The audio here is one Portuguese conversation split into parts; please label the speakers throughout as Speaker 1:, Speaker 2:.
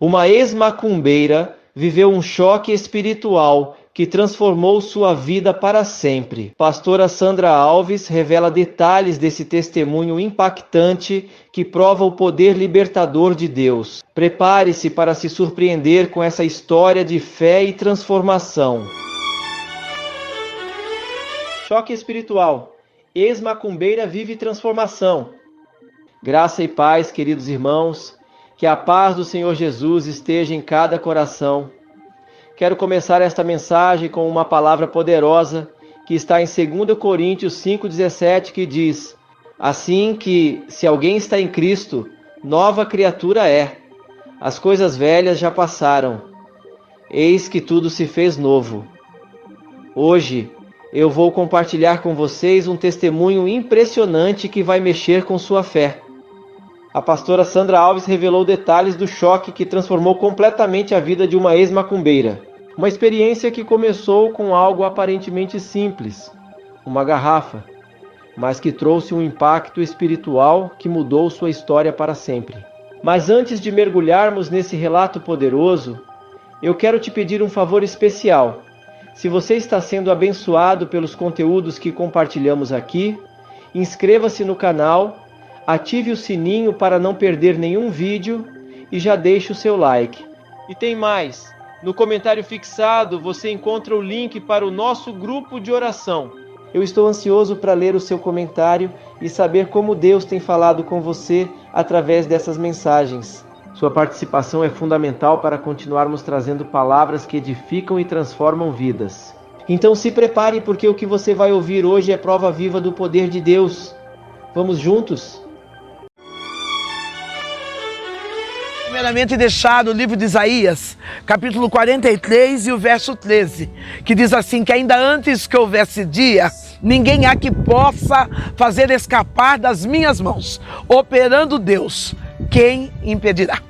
Speaker 1: Uma ex-macumbeira viveu um choque espiritual que transformou sua vida para sempre. Pastora Sandra Alves revela detalhes desse testemunho impactante que prova o poder libertador de Deus. Prepare-se para se surpreender com essa história de fé e transformação. Choque espiritual. Ex-macumbeira vive transformação. Graça e paz, queridos irmãos. Que a paz do Senhor Jesus esteja em cada coração. Quero começar esta mensagem com uma palavra poderosa que está em 2 Coríntios 5,17, que diz: assim que, se alguém está em Cristo, nova criatura é. As coisas velhas já passaram. Eis que tudo se fez novo. Hoje, eu vou compartilhar com vocês um testemunho impressionante que vai mexer com sua fé. A pastora Sandra Alves revelou detalhes do choque que transformou completamente a vida de uma ex-macumbeira. Uma experiência que começou com algo aparentemente simples, uma garrafa, mas que trouxe um impacto espiritual que mudou sua história para sempre. Mas antes de mergulharmos nesse relato poderoso, eu quero te pedir um favor especial. Se você está sendo abençoado pelos conteúdos que compartilhamos aqui, inscreva-se no canal, ative o sininho para não perder nenhum vídeo e já deixe o seu like. E tem mais, no comentário fixado você encontra o link para o nosso grupo de oração. Eu estou ansioso para ler o seu comentário e saber como Deus tem falado com você através dessas mensagens. Sua participação é fundamental para continuarmos trazendo palavras que edificam e transformam vidas. Então se prepare, porque o que você vai ouvir hoje é prova viva do poder de Deus. Vamos juntos?
Speaker 2: Primeiramente deixar o livro de Isaías, capítulo 43 e o verso 13, que diz assim, que ainda antes que houvesse dia, ninguém há que possa fazer escapar das minhas mãos. Operando Deus, quem impedirá?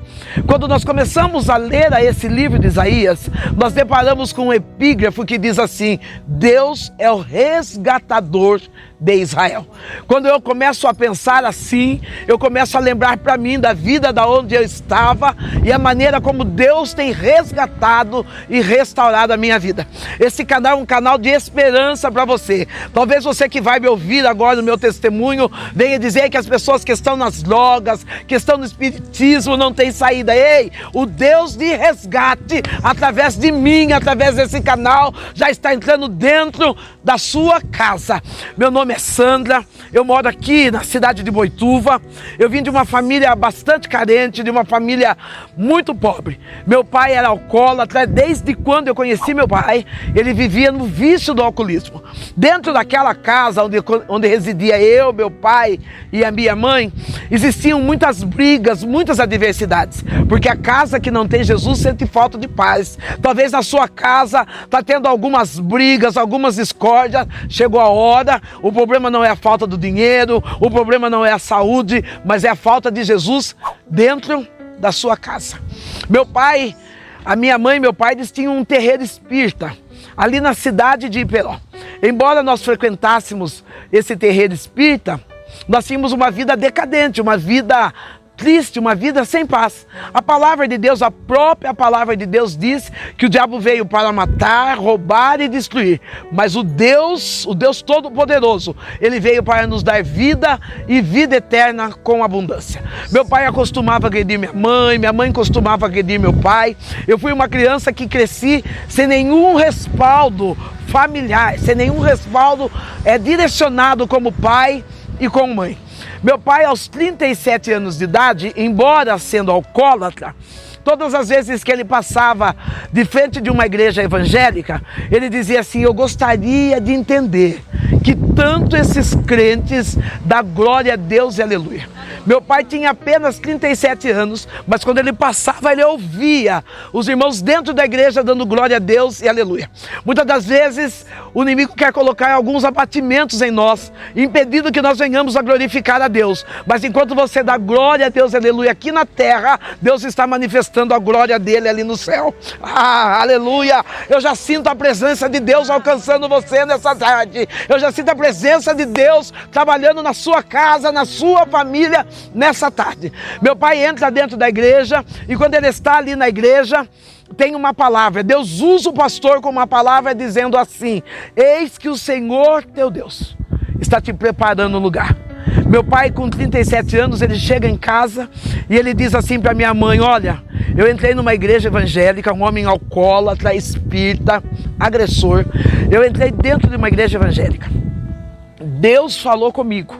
Speaker 2: Quando nós começamos a ler esse livro de Isaías, nós deparamos com um epígrafo que diz assim: Deus é o resgatador de Israel. Quando eu começo a pensar assim, eu começo a lembrar para mim da vida da onde eu estava e a maneira como Deus tem resgatado e restaurado a minha vida. Esse canal é um canal de esperança para você. Talvez você que vai me ouvir agora no meu testemunho venha dizer que as pessoas que estão nas drogas, que estão no espiritismo não têm saída. Ei, o Deus de resgate, através de mim, através desse canal, já está entrando dentro da sua casa. Meu nome é Sandra, eu moro aqui na cidade de Boituva. Eu vim de uma família bastante carente, de uma família muito pobre. Meu pai era alcoólatra. Desde quando eu conheci meu pai, ele vivia no vício do alcoolismo. Dentro daquela casa onde residia eu, meu pai e a minha mãe, existiam muitas brigas, muitas adversidades, porque a casa que não tem Jesus sente falta de paz. Talvez na sua casa está tendo algumas brigas, algumas discórdias. Chegou a hora, o problema não é a falta do dinheiro, o problema não é a saúde, mas é a falta de Jesus dentro da sua casa. Meu pai, a minha mãe e meu pai, eles tinham um terreiro espírita ali na cidade de Iperó. Embora nós frequentássemos esse terreiro espírita, nós tínhamos uma vida decadente, uma vida triste, uma vida sem paz. A palavra de Deus, a própria palavra de Deus diz que o diabo veio para matar, roubar e destruir. Mas o Deus Todo-Poderoso, ele veio para nos dar vida e vida eterna com abundância. Meu pai costumava agredir minha mãe costumava agredir meu pai. Eu fui uma criança que cresci sem nenhum respaldo familiar, sem nenhum respaldo direcionado como pai e como mãe. Meu pai, aos 37 anos de idade, embora sendo alcoólatra, todas as vezes que ele passava de frente de uma igreja evangélica, ele dizia assim: eu gostaria de entender que tanto esses crentes dão glória a Deus e aleluia. Meu pai tinha apenas 37 anos, mas quando ele passava, ele ouvia os irmãos dentro da igreja dando glória a Deus e aleluia. Muitas das vezes, o inimigo quer colocar alguns abatimentos em nós, impedindo que nós venhamos a glorificar a Deus. Mas enquanto você dá glória a Deus, aleluia, aqui na terra, Deus está manifestando a glória dele ali no céu. Ah, aleluia. Eu já sinto a presença de Deus alcançando você nessa tarde. Eu já sinto a presença de Deus trabalhando na sua casa, na sua família, nessa tarde. Meu pai entra dentro da igreja e quando ele está ali na igreja, tem uma palavra. Deus usa o pastor com uma palavra dizendo assim: eis que o Senhor teu Deus está te preparando um lugar. Meu pai, com 37 anos, ele chega em casa e ele diz assim para minha mãe: olha, eu entrei numa igreja evangélica, um homem alcoólatra, espírita, agressor. Eu entrei dentro de uma igreja evangélica. Deus falou comigo.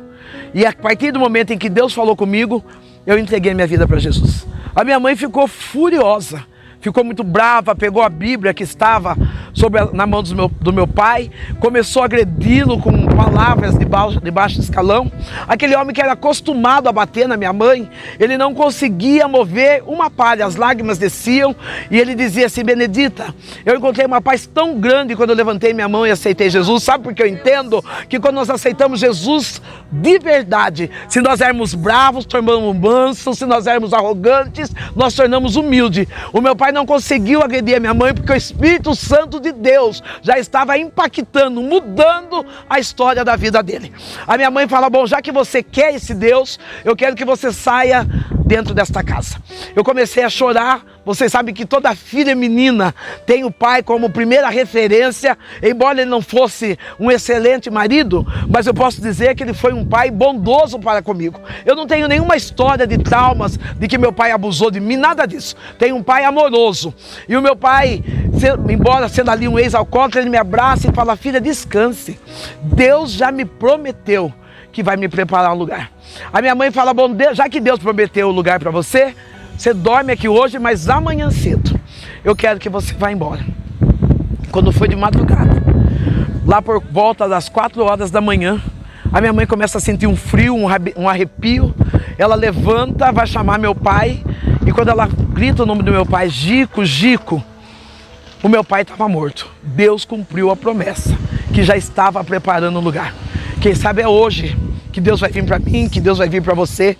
Speaker 2: E a partir do momento em que Deus falou comigo, eu entreguei minha vida para Jesus. A minha mãe ficou furiosa. Ficou muito brava, pegou a Bíblia que estava na mão do meu pai, começou a agredi-lo com palavras de baixo escalão. Aquele homem que era acostumado a bater na minha mãe, ele não conseguia mover uma palha, as lágrimas desciam e ele dizia assim: Benedita, eu encontrei uma paz tão grande quando eu levantei minha mão e aceitei Jesus. Sabe por que eu entendo? Que quando nós aceitamos Jesus de verdade, se nós éramos bravos, tornamos mansos, se nós éramos arrogantes, nós tornamos humildes. O meu pai não conseguiu agredir a minha mãe porque o Espírito Santo de Deus já estava impactando, mudando a história da vida dele. A minha mãe fala: bom, já que você quer esse Deus, eu quero que você saia dentro desta casa. Eu comecei a chorar. Vocês sabem que toda filha menina tem o pai como primeira referência, embora ele não fosse um excelente marido, mas eu posso dizer que ele foi um pai bondoso para comigo. Eu não tenho nenhuma história de traumas, de que meu pai abusou de mim, nada disso. Tenho um pai amoroso. E o meu pai, embora sendo ali um ex-alcoólatra, ele me abraça e fala: filha, descanse. Deus já me prometeu que vai me preparar um lugar. A minha mãe fala: bom, já que Deus prometeu o lugar para você, você dorme aqui hoje, mas amanhã cedo eu quero que você vá embora. Quando foi de madrugada, lá por volta das 4 horas da manhã, a minha mãe começa a sentir um frio, um arrepio. Ela levanta, vai chamar meu pai, e quando ela grita o nome do meu pai, Gico, Gico, o meu pai estava morto. Deus cumpriu a promessa, que já estava preparando o lugar. Quem sabe é hoje que Deus vai vir para mim, que Deus vai vir para você.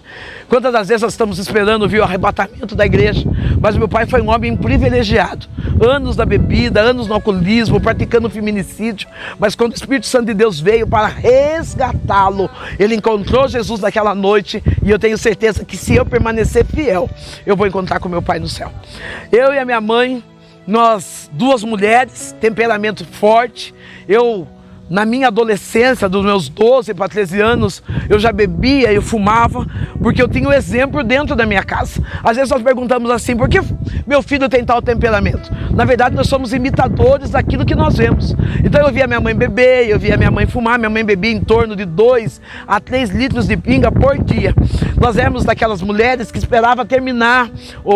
Speaker 2: Quantas das vezes nós estamos esperando vir o arrebatamento da igreja, mas meu pai foi um homem privilegiado, anos na bebida, anos no alcoolismo, praticando feminicídio, mas quando o Espírito Santo de Deus veio para resgatá-lo, ele encontrou Jesus naquela noite, e eu tenho certeza que se eu permanecer fiel, eu vou encontrar com meu pai no céu. Eu e a minha mãe, nós duas mulheres, temperamento forte. Na minha adolescência, dos meus 12 para 13 anos, eu já bebia, eu fumava, porque eu tinha um exemplo dentro da minha casa. Às vezes nós perguntamos assim: por que meu filho tem tal temperamento? Na verdade, nós somos imitadores daquilo que nós vemos. Então eu via minha mãe beber, eu via minha mãe fumar. Minha mãe bebia em torno de 2 a 3 litros de pinga por dia. Nós éramos daquelas mulheres que esperavam terminar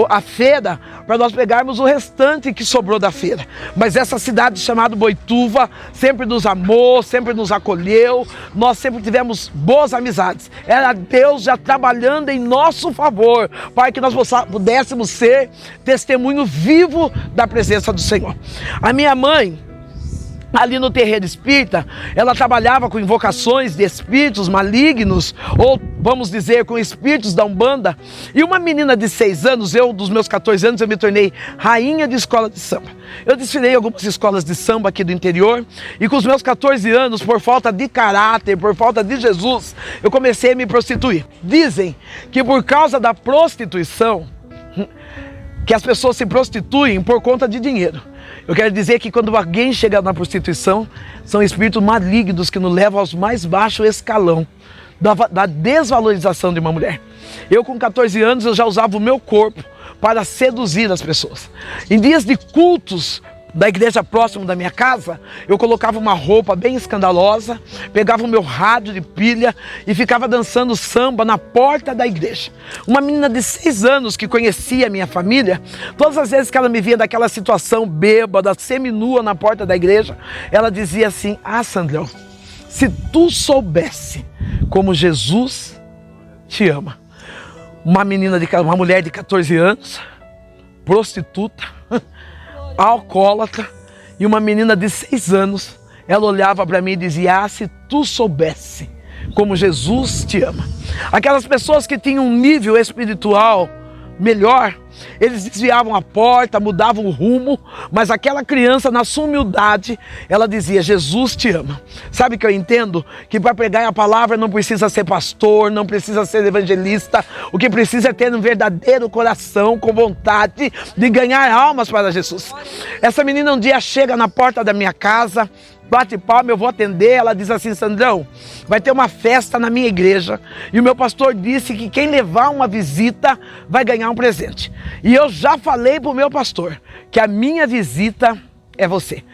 Speaker 2: a feira para nós pegarmos o restante que sobrou da feira. Mas essa cidade chamada Boituva sempre nos amou, sempre nos acolheu, nós sempre tivemos boas amizades. Era Deus já trabalhando em nosso favor, para que nós pudéssemos ser testemunho vivo da presença do Senhor. A minha mãe, ali no terreiro espírita, ela trabalhava com invocações de espíritos malignos, ou vamos dizer, com espíritos da Umbanda. E uma menina de 6 anos, dos meus 14 anos, eu me tornei rainha de escola de samba. Eu desfilei em algumas escolas de samba aqui do interior, e com os meus 14 anos, por falta de caráter, por falta de Jesus, eu comecei a me prostituir. Dizem que por causa da prostituição, que as pessoas se prostituem por conta de dinheiro. Eu quero dizer que quando alguém chega na prostituição, são espíritos malignos que nos levam aos mais baixos escalão da desvalorização de uma mulher. Eu com 14 anos, eu já usava o meu corpo para seduzir as pessoas. Em dias de cultos da igreja próximo da minha casa, eu colocava uma roupa bem escandalosa, pegava o meu rádio de pilha e ficava dançando samba na porta da igreja. Uma menina de 6 anos que conhecia a minha família, todas as vezes que ela me via daquela situação bêbada, seminua na porta da igreja, ela dizia assim: ah, Sandrão, se tu soubesse como Jesus te ama. Uma mulher de 14 anos, prostituta, alcoólatra, e uma menina de 6 anos, ela olhava para mim e dizia: ah, se tu soubesse como Jesus te ama. Aquelas pessoas que tinham um nível espiritual melhor, eles desviavam a porta, mudavam o rumo, mas aquela criança, na sua humildade, ela dizia: Jesus te ama. Sabe que eu entendo? Que para pregar a palavra não precisa ser pastor, não precisa ser evangelista. O que precisa é ter um verdadeiro coração, com vontade de ganhar almas para Jesus. Essa menina um dia chega na porta da minha casa, bate palma, eu vou atender. Ela diz assim: Sandrão, vai ter uma festa na minha igreja e o meu pastor disse que quem levar uma visita vai ganhar um presente. E eu já falei para o meu pastor que a minha visita é você.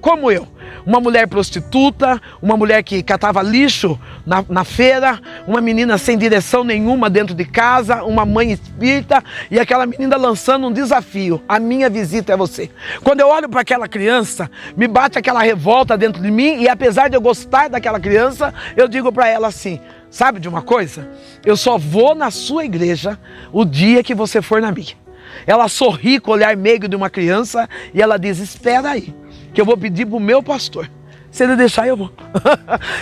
Speaker 2: Como eu, uma mulher prostituta, uma mulher que catava lixo na feira, uma menina sem direção nenhuma dentro de casa, uma mãe espírita, e aquela menina lançando um desafio: a minha visita é você. Quando eu olho para aquela criança, me bate aquela revolta dentro de mim, e apesar de eu gostar daquela criança, eu digo para ela assim: sabe de uma coisa? Eu só vou na sua igreja o dia que você for na minha. Ela sorri com o olhar meigo de uma criança e ela diz: espera aí, que eu vou pedir para o meu pastor. Se ele deixar, eu vou.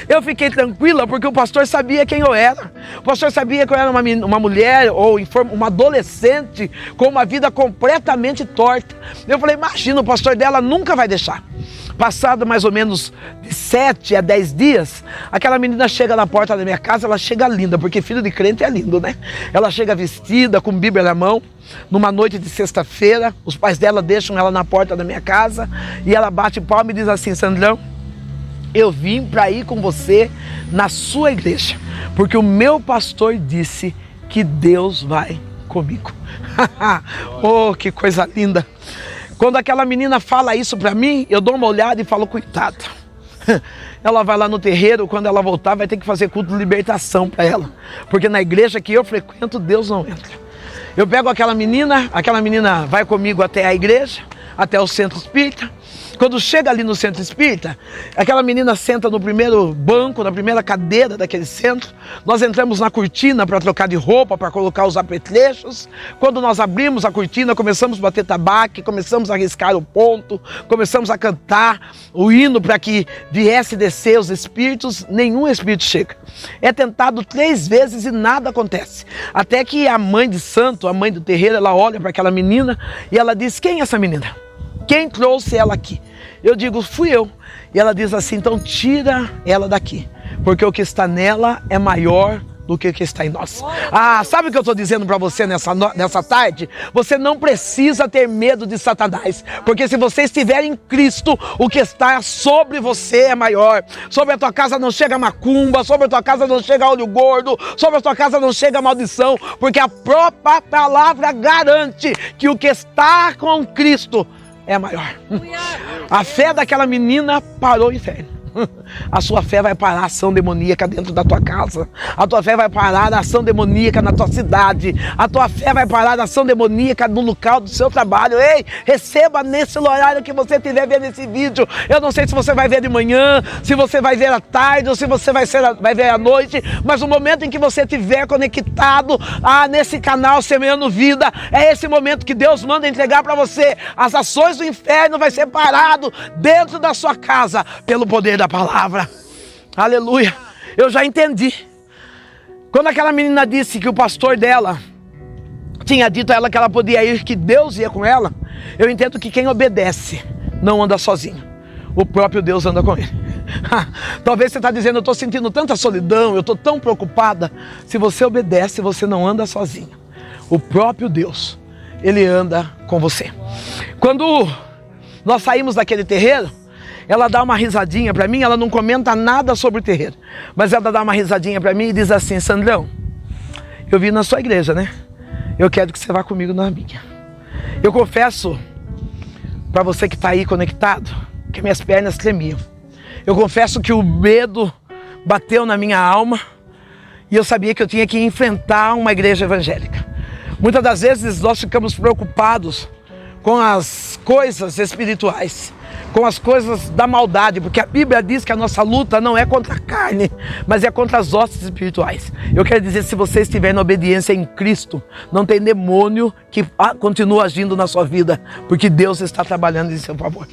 Speaker 2: Eu fiquei tranquila porque o pastor sabia quem eu era. O pastor sabia que eu era uma mulher ou uma adolescente com uma vida completamente torta. Eu falei: imagina, o pastor dela nunca vai deixar. Passado mais ou menos de 7 a 10 dias, aquela menina chega na porta da minha casa. Ela chega linda, porque filho de crente é lindo, né? Ela chega vestida, com Bíblia na mão, numa noite de sexta-feira. Os pais dela deixam ela na porta da minha casa e ela bate palma e diz assim: Sandrão, eu vim para ir com você na sua igreja, porque o meu pastor disse que Deus vai comigo. Oh, que coisa linda! Quando aquela menina fala isso para mim, eu dou uma olhada e falo: coitada. Ela vai lá no terreiro, quando ela voltar vai ter que fazer culto de libertação para ela, porque na igreja que eu frequento, Deus não entra. Eu pego aquela menina vai comigo até a igreja, até o centro espírita. Quando chega ali no centro espírita, aquela menina senta no primeiro banco, na primeira cadeira daquele centro. Nós entramos na cortina para trocar de roupa, para colocar os apetrechos. Quando nós abrimos a cortina, começamos a bater tabaco, começamos a riscar o ponto, começamos a cantar o hino para que viesse descer os espíritos. Nenhum espírito chega. É tentado 3 vezes e nada acontece. Até que a mãe de santo, a mãe do terreiro, ela olha para aquela menina e ela diz: quem é essa menina? Quem trouxe ela aqui? Eu digo: fui eu. E ela diz assim: então tira ela daqui, porque o que está nela é maior do que o que está em nós. Ah, sabe o que eu estou dizendo para você nessa tarde? Você não precisa ter medo de Satanás, porque se você estiver em Cristo, o que está sobre você é maior. Sobre a tua casa não chega macumba, sobre a tua casa não chega olho gordo, sobre a tua casa não chega maldição, porque a própria palavra garante que o que está com Cristo é maior. A fé daquela menina parou o inferno. A sua fé vai parar a ação demoníaca dentro da tua casa. A tua fé vai parar a ação demoníaca na tua cidade. A tua fé vai parar a ação demoníaca no local do seu trabalho. Ei, receba nesse horário que você estiver vendo esse vídeo. Eu não sei se você vai ver de manhã, se você vai ver à tarde ou se você vai ver à noite, mas o momento em que você estiver conectado nesse canal Semeando Vida, é esse momento que Deus manda entregar para você. As ações do inferno vai ser parado dentro da sua casa pelo poder da palavra. Aleluia. Eu já entendi. Quando aquela menina disse que o pastor dela tinha dito a ela que ela podia ir, que Deus ia com ela, eu entendo que quem obedece não anda sozinho. O próprio Deus anda com ele. Talvez você está dizendo: eu estou sentindo tanta solidão, eu estou tão preocupada. Se você obedece, você não anda sozinho. O próprio Deus, ele anda com você. Quando nós saímos daquele terreiro, ela dá uma risadinha para mim. Ela não comenta nada sobre o terreiro, mas ela dá uma risadinha para mim e diz assim: Sandrão, eu vim na sua igreja, né? Eu quero que você vá comigo na minha. Eu confesso para você que está aí conectado que minhas pernas tremiam. Eu confesso que o medo bateu na minha alma e eu sabia que eu tinha que enfrentar uma igreja evangélica. Muitas das vezes nós ficamos preocupados com as coisas espirituais, com as coisas da maldade, porque a Bíblia diz que a nossa luta não é contra a carne, mas é contra as hostes espirituais. Eu quero dizer, se você estiver na obediência em Cristo, não tem demônio que continua agindo na sua vida, porque Deus está trabalhando em seu favor.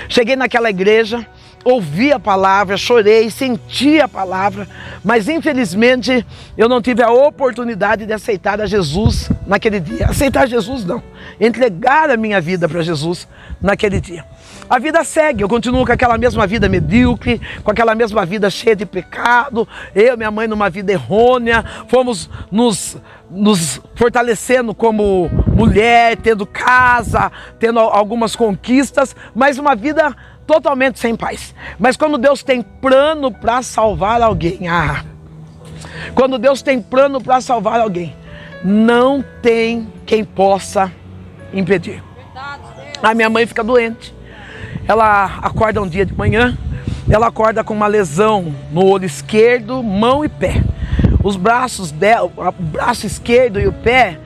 Speaker 2: Cheguei naquela igreja, ouvi a palavra, chorei, senti a palavra, mas infelizmente eu não tive a oportunidade de aceitar a Jesus naquele dia. Aceitar Jesus não, entregar a minha vida para Jesus naquele dia. A vida segue, eu continuo com aquela mesma vida medíocre, com aquela mesma vida cheia de pecado, eu e minha mãe numa vida errônea, fomos nos fortalecendo como mulher, tendo casa, tendo algumas conquistas, mas uma vida totalmente sem paz. Mas quando Deus tem plano para salvar alguém, quando Deus tem plano para salvar alguém, não tem quem possa impedir. A minha mãe fica doente, ela acorda um dia de manhã, ela acorda com uma lesão no olho esquerdo, mão e pé. Os braços dela, o braço esquerdo e o pé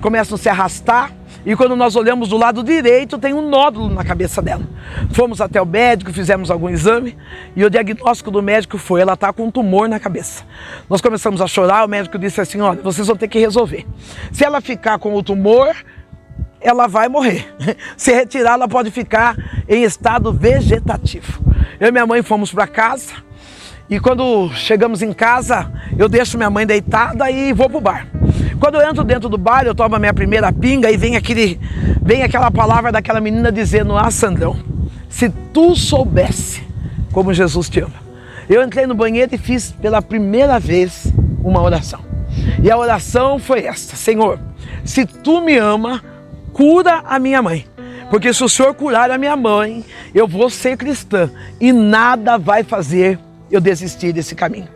Speaker 2: começam a se arrastar, e quando nós olhamos do lado direito, tem um nódulo na cabeça dela. Fomos até o médico, fizemos algum exame, e o diagnóstico do médico foi: ela está com um tumor na cabeça. Nós começamos a chorar, o médico disse assim: olha, vocês vão ter que resolver. Se ela ficar com o tumor, ela vai morrer. Se retirar, ela pode ficar em estado vegetativo. Eu e minha mãe fomos para casa, e quando chegamos em casa, eu deixo minha mãe deitada e vou pro bar. Quando eu entro dentro do bar, eu tomo a minha primeira pinga e vem aquela palavra daquela menina dizendo: Sandrão, se tu soubesse como Jesus te ama. Eu entrei no banheiro e fiz pela primeira vez uma oração. E a oração foi esta: Senhor, se tu me ama, cura a minha mãe. Porque se o Senhor curar a minha mãe, eu vou ser cristã e nada vai fazer eu desistir desse caminho.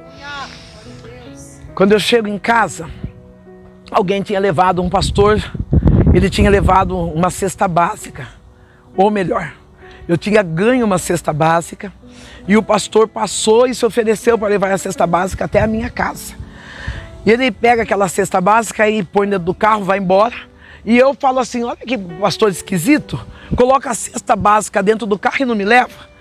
Speaker 2: Quando eu chego em casa, alguém tinha levado, um pastor, ele tinha levado uma cesta básica. Ou melhor, eu tinha ganho uma cesta básica e o pastor passou e se ofereceu para levar a cesta básica até a minha casa. E ele pega aquela cesta básica e põe dentro do carro, vai embora. E eu falo assim: olha que pastor esquisito, coloca a cesta básica dentro do carro e não me leva.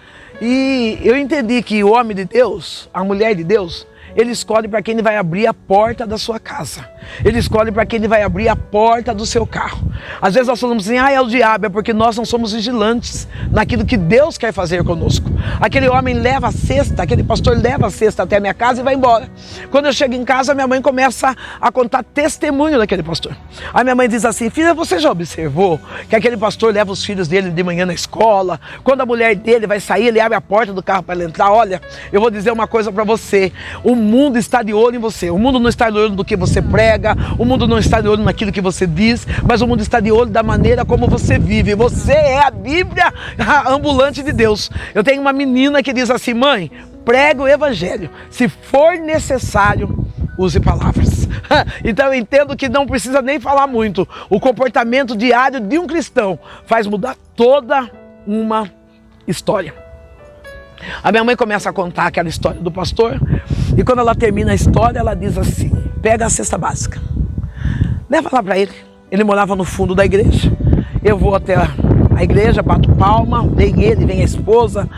Speaker 2: E eu entendi que o homem de Deus, a mulher de Deus, ele escolhe para quem ele vai abrir a porta da sua casa. Ele escolhe para quem ele vai abrir a porta do seu carro. Às vezes nós falamos assim: é o diabo, é porque nós não somos vigilantes naquilo que Deus quer fazer conosco. Aquele homem leva a cesta, aquele pastor leva a cesta até a minha casa e vai embora. Quando eu chego em casa, minha mãe começa a contar testemunho daquele pastor. A minha mãe diz assim: filha, você já observou que aquele pastor leva os filhos dele de manhã na escola? Quando a mulher dele vai sair, ele abre a porta do carro para ela entrar. Olha, eu vou dizer uma coisa para você: o mundo está de olho em você. O mundo não está de olho no que você prega, o mundo não está de olho naquilo que você diz, mas o mundo está de olho da maneira como você vive. Você é a Bíblia ambulante de Deus. Eu tenho uma menina que diz assim: mãe, prega o evangelho, se for necessário, use palavras. Então eu entendo que não precisa nem falar muito. O comportamento diário de um cristão faz mudar toda uma história. A minha mãe começa a contar aquela história do pastor, e quando ela termina a história, ela diz assim: pega a cesta básica, leva lá para ele. Ele morava no fundo da igreja. Eu vou até a igreja, bato palma, vem ele, vem a esposa,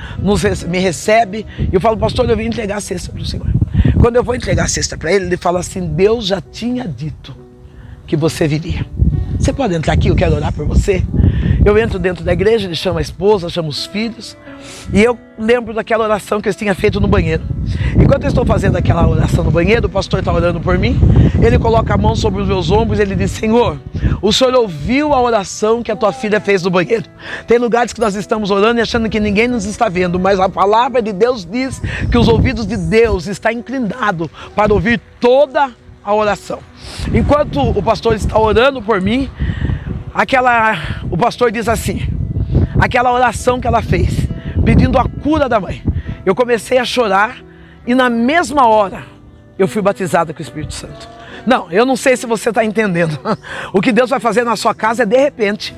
Speaker 2: me recebe, e eu falo: pastor, eu vim entregar a cesta para o senhor. Quando eu vou entregar a cesta para ele, ele fala assim: Deus já tinha dito que você viria. Você pode entrar aqui, eu quero orar por você. Eu entro dentro da igreja, ele chama a esposa, chama os filhos, e eu lembro daquela oração que eles tinham feito no banheiro. Enquanto eu estou fazendo aquela oração no banheiro, o pastor está orando por mim, ele coloca a mão sobre os meus ombros e ele diz: Senhor, o Senhor ouviu a oração que a tua filha fez no banheiro. Tem lugares que nós estamos orando e achando que ninguém nos está vendo, mas a palavra de Deus diz que os ouvidos de Deus estão inclinados para ouvir toda a oração. Enquanto o pastor está orando por mim, o pastor diz assim: aquela oração que ela fez, pedindo a cura da mãe, eu comecei a chorar e na mesma hora eu fui batizada com o Espírito Santo. Não, eu não sei se você está entendendo. O que Deus vai fazer na sua casa é de repente.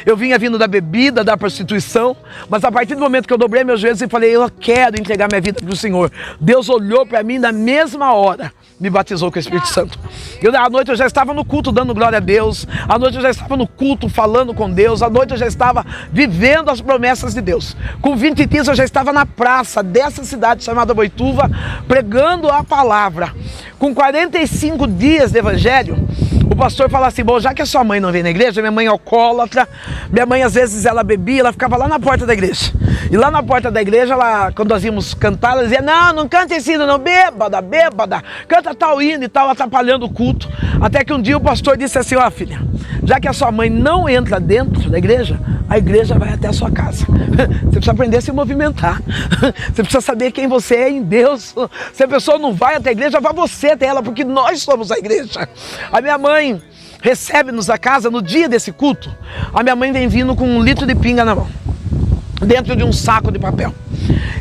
Speaker 2: Eu vinha vindo da bebida, da prostituição, mas a partir do momento que eu dobrei meus joelhos e falei: eu quero entregar minha vida para o Senhor, Deus olhou para mim na mesma hora, me batizou com o Espírito Santo. À noite eu já estava no culto dando glória a Deus, à noite eu já estava no culto falando com Deus, à noite eu já estava vivendo as promessas de Deus. Com 20 dias eu já estava na praça dessa cidade chamada Boituva, pregando a palavra. Com 45 dias de evangelho, o pastor fala assim, bom, já que a sua mãe não vem na igreja, minha mãe é alcoólatra, minha mãe às vezes ela bebia, ela ficava lá na porta da igreja. E lá na porta da igreja, ela, quando nós íamos cantar, ela dizia, não canta esse hino não, bêbada, canta tal hino e tal, atrapalhando o culto. Até que um dia o pastor disse assim, ó filha, já que a sua mãe não entra dentro da igreja, a igreja vai até a sua casa. Você precisa aprender a se movimentar. Você precisa saber quem você é em Deus. Se a pessoa não vai até a igreja, vá você até ela, porque nós somos a igreja. A minha mãe recebe-nos a casa no dia desse culto. A minha mãe vem vindo com 1 litro de pinga na mão, dentro de um saco de papel.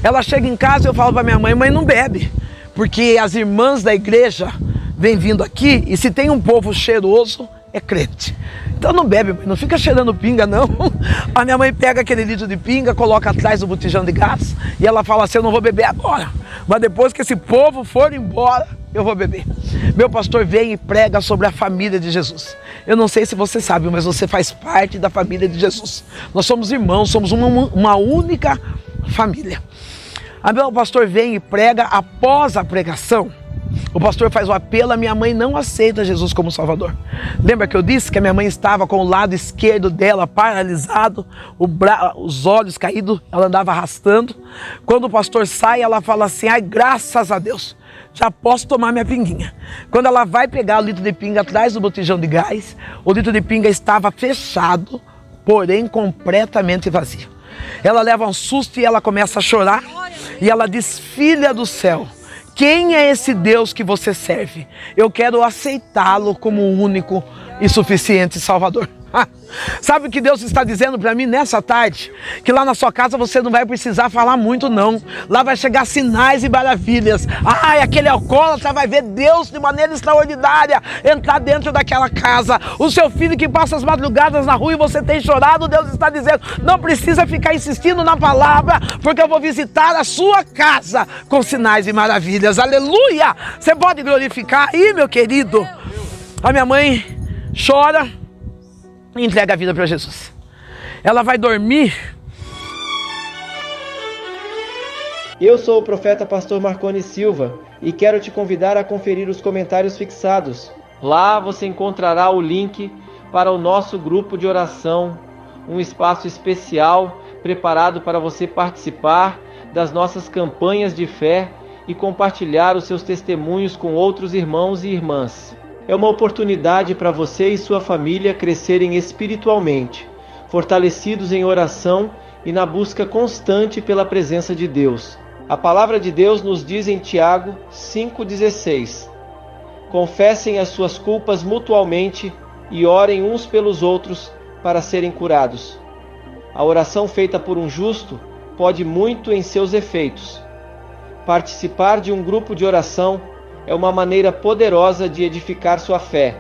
Speaker 2: Ela chega em casa e eu falo para minha mãe, mãe, não bebe, porque as irmãs da igreja vêm vindo aqui e se tem um povo cheiroso, é crente. Então não bebe, não fica cheirando pinga não. A minha mãe pega aquele litro de pinga, coloca atrás do botijão de gás e ela fala assim, eu não vou beber agora, mas depois que esse povo for embora, eu vou beber. Meu pastor vem e prega sobre a família de Jesus. Eu não sei se você sabe, mas você faz parte da família de Jesus. Nós somos irmãos, somos uma única família. Meu pastor vem e prega. Após a pregação, o pastor faz o apelo, a minha mãe não aceita Jesus como Salvador. Lembra que eu disse que a minha mãe estava com o lado esquerdo dela paralisado, os olhos caídos, ela andava arrastando. Quando o pastor sai, ela fala assim, ai, graças a Deus, já posso tomar minha pinguinha. Quando ela vai pegar o litro de pinga atrás do botijão de gás, o litro de pinga estava fechado, porém completamente vazio. Ela leva um susto e ela começa a chorar. E ela diz, filha do céu, quem é esse Deus que você serve? Eu quero aceitá-lo como o único e suficiente Salvador. Sabe o que Deus está dizendo para mim nessa tarde? Que lá na sua casa você não vai precisar falar muito não. Lá vai chegar sinais e maravilhas. Ai, aquele alcoólatra vai ver Deus de maneira extraordinária entrar dentro daquela casa. O seu filho que passa as madrugadas na rua e você tem chorado, Deus está dizendo, não precisa ficar insistindo na palavra, porque eu vou visitar a sua casa com sinais e maravilhas. Aleluia! Você pode glorificar aí, meu querido? A minha mãe chora e entrega a vida para Jesus. Ela vai dormir.
Speaker 1: Eu sou o profeta pastor Marconi Silva e quero te convidar a conferir os comentários fixados. Lá você encontrará o link para o nosso grupo de oração, um espaço especial preparado para você participar das nossas campanhas de fé e compartilhar os seus testemunhos com outros irmãos e irmãs. É uma oportunidade para você e sua família crescerem espiritualmente, fortalecidos em oração e na busca constante pela presença de Deus. A palavra de Deus nos diz em Tiago 5,16: confessem as suas culpas mutualmente e orem uns pelos outros para serem curados. A oração feita por um justo pode muito em seus efeitos. Participar de um grupo de oração é uma maneira poderosa de edificar sua fé,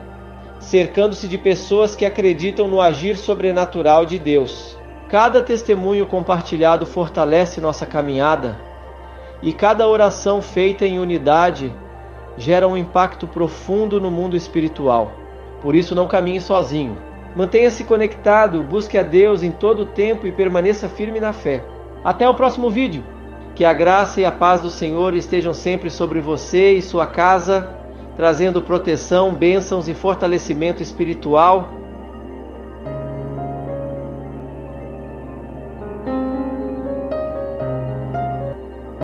Speaker 1: cercando-se de pessoas que acreditam no agir sobrenatural de Deus. Cada testemunho compartilhado fortalece nossa caminhada e cada oração feita em unidade gera um impacto profundo no mundo espiritual. Por isso, não caminhe sozinho. Mantenha-se conectado, busque a Deus em todo o tempo e permaneça firme na fé. Até o próximo vídeo. Que a graça e a paz do Senhor estejam sempre sobre você e sua casa, trazendo proteção, bênçãos e fortalecimento espiritual